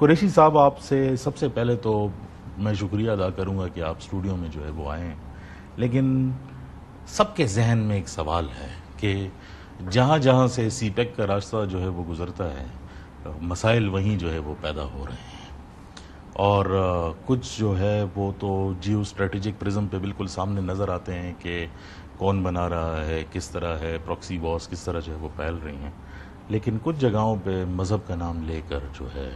قریشی صاحب، آپ سے سب سے پہلے تو میں شکریہ ادا کروں گا کہ آپ اسٹوڈیو میں جو ہے وہ آئے ہیں، لیکن سب کے ذہن میں ایک سوال ہے کہ جہاں جہاں سے سی پیک کا راستہ جو ہے وہ گزرتا ہے، مسائل وہیں جو ہے وہ پیدا ہو رہے ہیں، اور کچھ جو ہے وہ تو جیو اسٹریٹجک پرزم پہ بالکل سامنے نظر آتے ہیں کہ کون بنا رہا ہے، کس طرح ہے، پراکسی وارز کس طرح جو ہے وہ پھیل رہی ہیں، لیکن کچھ جگہوں پہ مذہب کا نام لے کر جو ہے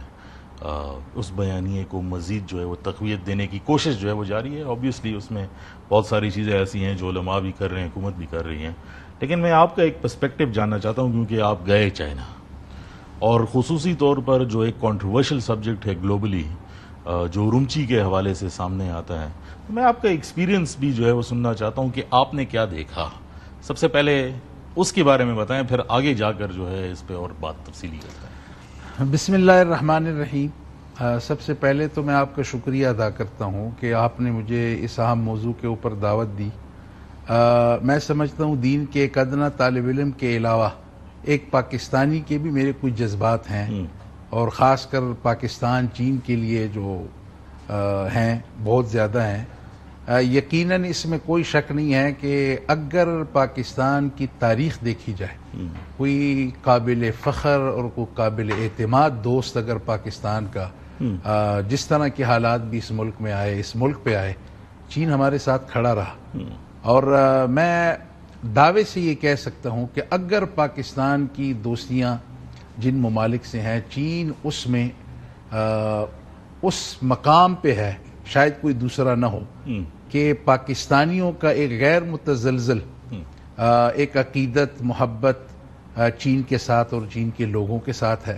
اس بیانیے کو مزید جو ہے وہ تقویت دینے کی کوشش جو ہے وہ جاری ہے۔ آبویسلی اس میں بہت ساری چیزیں ایسی ہیں جو علماء بھی کر رہے ہیں، حکومت بھی کر رہی ہیں، لیکن میں آپ کا ایک پرسپیکٹو جاننا چاہتا ہوں، کیونکہ آپ گئے چائنا، اور خصوصی طور پر جو ایک کنٹروورشل سبجیکٹ ہے گلوبلی جو ارومچی کے حوالے سے سامنے آتا ہے، تو میں آپ کا ایکسپیرینس بھی جو ہے وہ سننا چاہتا ہوں کہ آپ نے کیا دیکھا۔ سب سے پہلے اس کے بارے میں بتائیں، پھر آگے جا کر جو ہے اس پہ اور بات تفصیلی کرتے ہیں۔ بسم اللہ الرحمن الرحیم۔ سب سے پہلے تو میں آپ کا شکریہ ادا کرتا ہوں کہ آپ نے مجھے اس اہم موضوع کے اوپر دعوت دی۔ میں سمجھتا ہوں دین کے ایک ادنا طالب علم کے علاوہ ایک پاکستانی کے بھی میرے کچھ جذبات ہیں، اور خاص کر پاکستان چین کے لیے جو ہیں بہت زیادہ ہیں۔ یقیناً اس میں کوئی شک نہیں ہے کہ اگر پاکستان کی تاریخ دیکھی جائے، کوئی قابل فخر اور کوئی قابل اعتماد دوست اگر پاکستان کا جس طرح کے حالات بھی اس ملک میں آئے، اس ملک پہ آئے، چین ہمارے ساتھ کھڑا رہا، اور میں دعوے سے یہ کہہ سکتا ہوں کہ اگر پاکستان کی دوستیاں جن ممالک سے ہیں، چین اس میں اس مقام پہ ہے، شاید کوئی دوسرا نہ ہو، کہ پاکستانیوں کا ایک غیر متزلزل ایک عقیدت، محبت چین کے ساتھ اور چین کے لوگوں کے ساتھ ہے،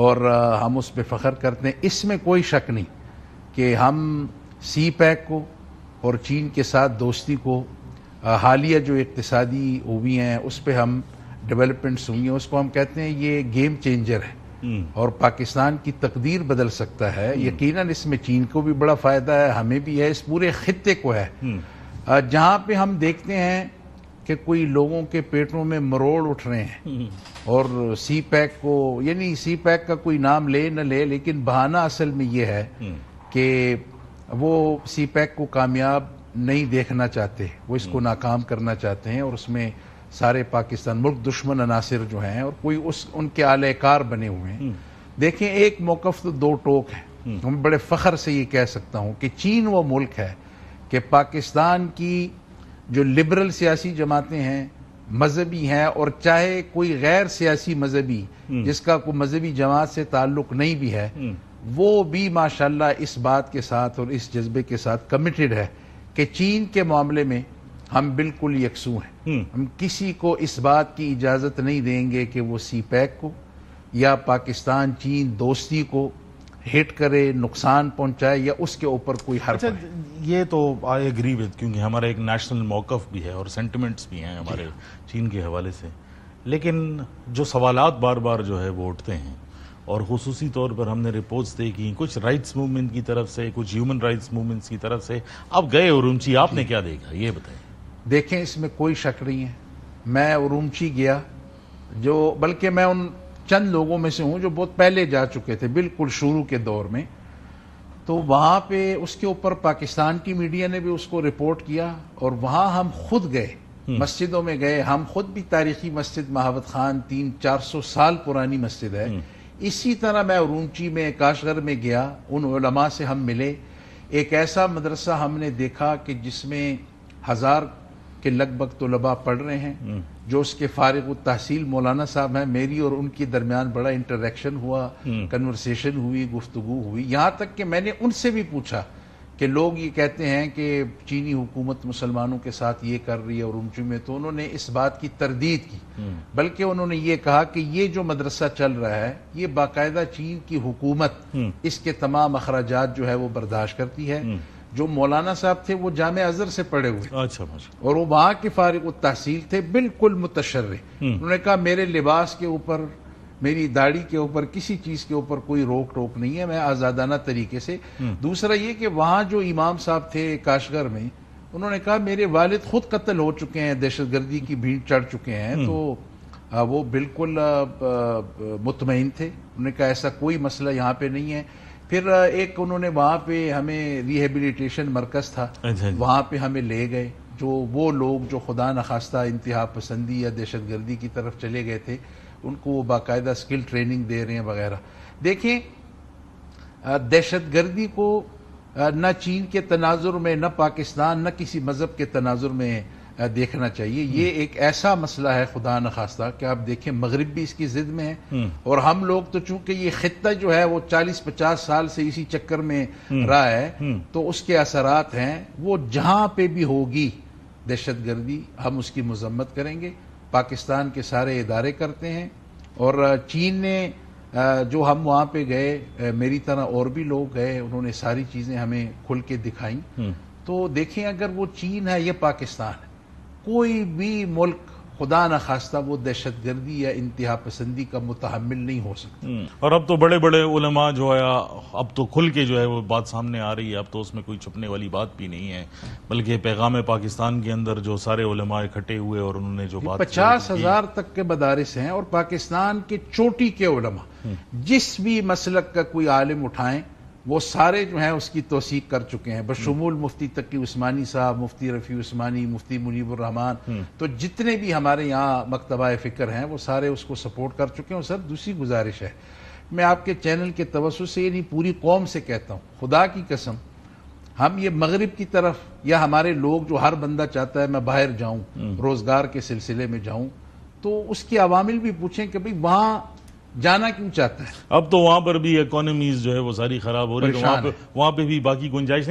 اور ہم اس پہ فخر کرتے ہیں۔ اس میں کوئی شک نہیں کہ ہم سی پیک کو اور چین کے ساتھ دوستی کو، حالیہ جو اقتصادی ہوئی ہیں اس پہ ہم ڈیولپمنٹس ہوئی ہیں، اس کو ہم کہتے ہیں یہ گیم چینجر ہے اور پاکستان کی تقدیر بدل سکتا ہے۔ یقیناً اس میں چین کو بھی بڑا فائدہ ہے، ہمیں بھی ہے، اس پورے خطے کو ہے۔ جہاں پہ ہم دیکھتے ہیں کہ کوئی لوگوں کے پیٹوں میں مروڑ اٹھ رہے ہیں، اور سی پیک کو، یعنی سی پیک کا کوئی نام لے نہ لے، لیکن بہانہ اصل میں یہ ہے کہ وہ سی پیک کو کامیاب نہیں دیکھنا چاہتے، وہ اس کو ناکام کرنا چاہتے ہیں، اور اس میں سارے پاکستان ملک دشمن عناصر جو ہیں اور کوئی ان کے اعلی کار بنے ہوئے ہیں۔ دیکھیں، ایک موقف تو دو ٹوک ہے۔ ہم بڑے فخر سے یہ کہہ سکتا ہوں کہ چین وہ ملک ہے کہ پاکستان کی جو لبرل سیاسی جماعتیں ہیں، مذہبی ہیں، اور چاہے کوئی غیر سیاسی مذہبی جس کا کوئی مذہبی جماعت سے تعلق نہیں بھی ہے، وہ بھی ماشاءاللہ اس بات کے ساتھ اور اس جذبے کے ساتھ کمیٹڈ ہے کہ چین کے معاملے میں ہم بالکل یکسو ہیں۔ ہم کسی کو اس بات کی اجازت نہیں دیں گے کہ وہ سی پیک کو یا پاکستان چین دوستی کو ہٹ کرے، نقصان پہنچائے، یا اس کے اوپر کوئی حرف ہے۔ یہ تو آئی ایگری ود، کیونکہ ہمارا ایک نیشنل موقف بھی ہے اور سینٹیمنٹس بھی ہیں ہمارے چین کے حوالے سے، لیکن جو سوالات بار بار جو ہے وہ اٹھتے ہیں، اور خصوصی طور پر ہم نے رپورٹس دیکھی کچھ رائٹس موومنٹ کی طرف سے، کچھ ہیومن رائٹس موومنٹس کی طرف سے۔ آپ گئے ارومچی، آپ نے کیا دیکھا، یہ بتائیں۔ دیکھیں، اس میں کوئی شک نہیں ہے، میں ارومچی گیا، جو بلکہ میں ان چند لوگوں میں سے ہوں جو بہت پہلے جا چکے تھے، بالکل شروع کے دور میں، تو وہاں پہ اس کے اوپر پاکستان کی میڈیا نے بھی اس کو رپورٹ کیا، اور وہاں ہم خود گئے، مسجدوں میں گئے، ہم خود بھی تاریخی مسجد مہابت خان 300-400 سال پرانی مسجد ہے، اسی طرح میں ارومچی میں، کاشغر میں گیا، ان علماء سے ہم ملے، ایک ایسا مدرسہ ہم نے دیکھا کہ جس میں 1000 کے لگ بھگ طلباء پڑھ رہے ہیں، جو اس کے فارغ التحصیل مولانا صاحب ہیں، میری اور ان کے درمیان بڑا انٹریکشن ہوا، کنورسیشن ہوئی، گفتگو ہوئی، یہاں تک کہ میں نے ان سے بھی پوچھا کہ لوگ یہ کہتے ہیں کہ چینی حکومت مسلمانوں کے ساتھ یہ کر رہی ہے ارومچی میں، تو انہوں نے اس بات کی تردید کی، بلکہ انہوں نے یہ کہا کہ یہ جو مدرسہ چل رہا ہے یہ باقاعدہ چین کی حکومت اس کے تمام اخراجات جو ہے وہ برداشت کرتی ہے۔ جو مولانا صاحب تھے وہ جامع ازہر سے پڑھے ہوئے، اور وہ وہاں کے فارغ التحصیل تھے، بالکل متشرع۔ انہوں نے کہا میرے لباس کے اوپر، میری داڑھی کے اوپر، کسی چیز کے اوپر کوئی روک ٹوک نہیں ہے، میں آزادانہ طریقے سے۔ دوسرا یہ کہ وہاں جو امام صاحب تھے کاشغر میں، انہوں نے کہا میرے والد خود قتل ہو چکے ہیں، دہشت گردی کی بھیڑ چڑھ چکے ہیں، تو وہ بالکل مطمئن تھے. انہوں نے کہا ایسا کوئی مسئلہ یہاں پہ نہیں ہے. پھر ایک انہوں نے وہاں پہ ہمیں ریہیبلیٹیشن مرکز تھا, وہاں پہ ہمیں لے گئے. جو وہ لوگ جو خدا نخواستہ انتہا پسندی یا دہشت گردی کی طرف چلے گئے تھے, ان کو وہ باقاعدہ اسکل ٹریننگ دے رہے ہیں وغیرہ. دیکھیں, دہشت گردی کو نہ چین کے تناظر میں, نہ پاکستان, نہ کسی مذہب کے تناظر میں دیکھنا چاہیے. یہ ایک ایسا مسئلہ ہے خدا نخواستہ کہ آپ دیکھیں مغرب بھی اس کی ضد میں ہے, اور ہم لوگ تو چونکہ یہ خطہ جو ہے وہ 40-50 سال سے اسی چکر میں رہا ہے, تو اس کے اثرات ہیں. وہ جہاں پہ بھی ہوگی دہشت گردی ہم اس کی مذمت کریں گے. پاکستان کے سارے ادارے کرتے ہیں, اور چین نے جو ہم وہاں پہ گئے, میری طرح اور بھی لوگ گئے, انہوں نے ساری چیزیں ہمیں کھل کے دکھائیں. تو دیکھیں اگر وہ چین ہے یا پاکستان ہے, کوئی بھی ملک خدا نخواستہ وہ دہشت گردی یا انتہا پسندی کا متحمل نہیں ہو سکتا. اور اب تو بڑے بڑے علماء جو ہے اب تو کھل کے جو ہے وہ بات سامنے آ رہی ہے. اب تو اس میں کوئی چھپنے والی بات بھی نہیں ہے, بلکہ پیغام پاکستان کے اندر جو سارے علماء اکٹھے ہوئے اور انہوں نے جو بات 50,000 تک کے مدارس ہیں, اور پاکستان کے چوٹی کے علماء جس بھی مسلک کا کوئی عالم اٹھائیں وہ سارے جو ہیں اس کی توثیق کر چکے ہیں, بشمول مفتی تقی عثمانی صاحب, مفتی رفیع عثمانی, مفتی منیب الرحمان. تو جتنے بھی ہمارے یہاں مکتبہ فکر ہیں وہ سارے اس کو سپورٹ کر چکے ہیں. اور سر دوسری گزارش ہے, میں آپ کے چینل کے توسط سے یعنی پوری قوم سے کہتا ہوں, خدا کی قسم, ہم یہ مغرب کی طرف یا ہمارے لوگ جو ہر بندہ چاہتا ہے میں باہر جاؤں, روزگار کے سلسلے میں جاؤں, تو اس کی عوامل بھی پوچھیں کہ بھئی وہاں جانا کیوں چاہتا ہے. اب تو وہاں پر بھی اکانومیز جو ہے وہ ساری خراب ہو رہی ہے, وہاں پہ بھی باقی گنجائش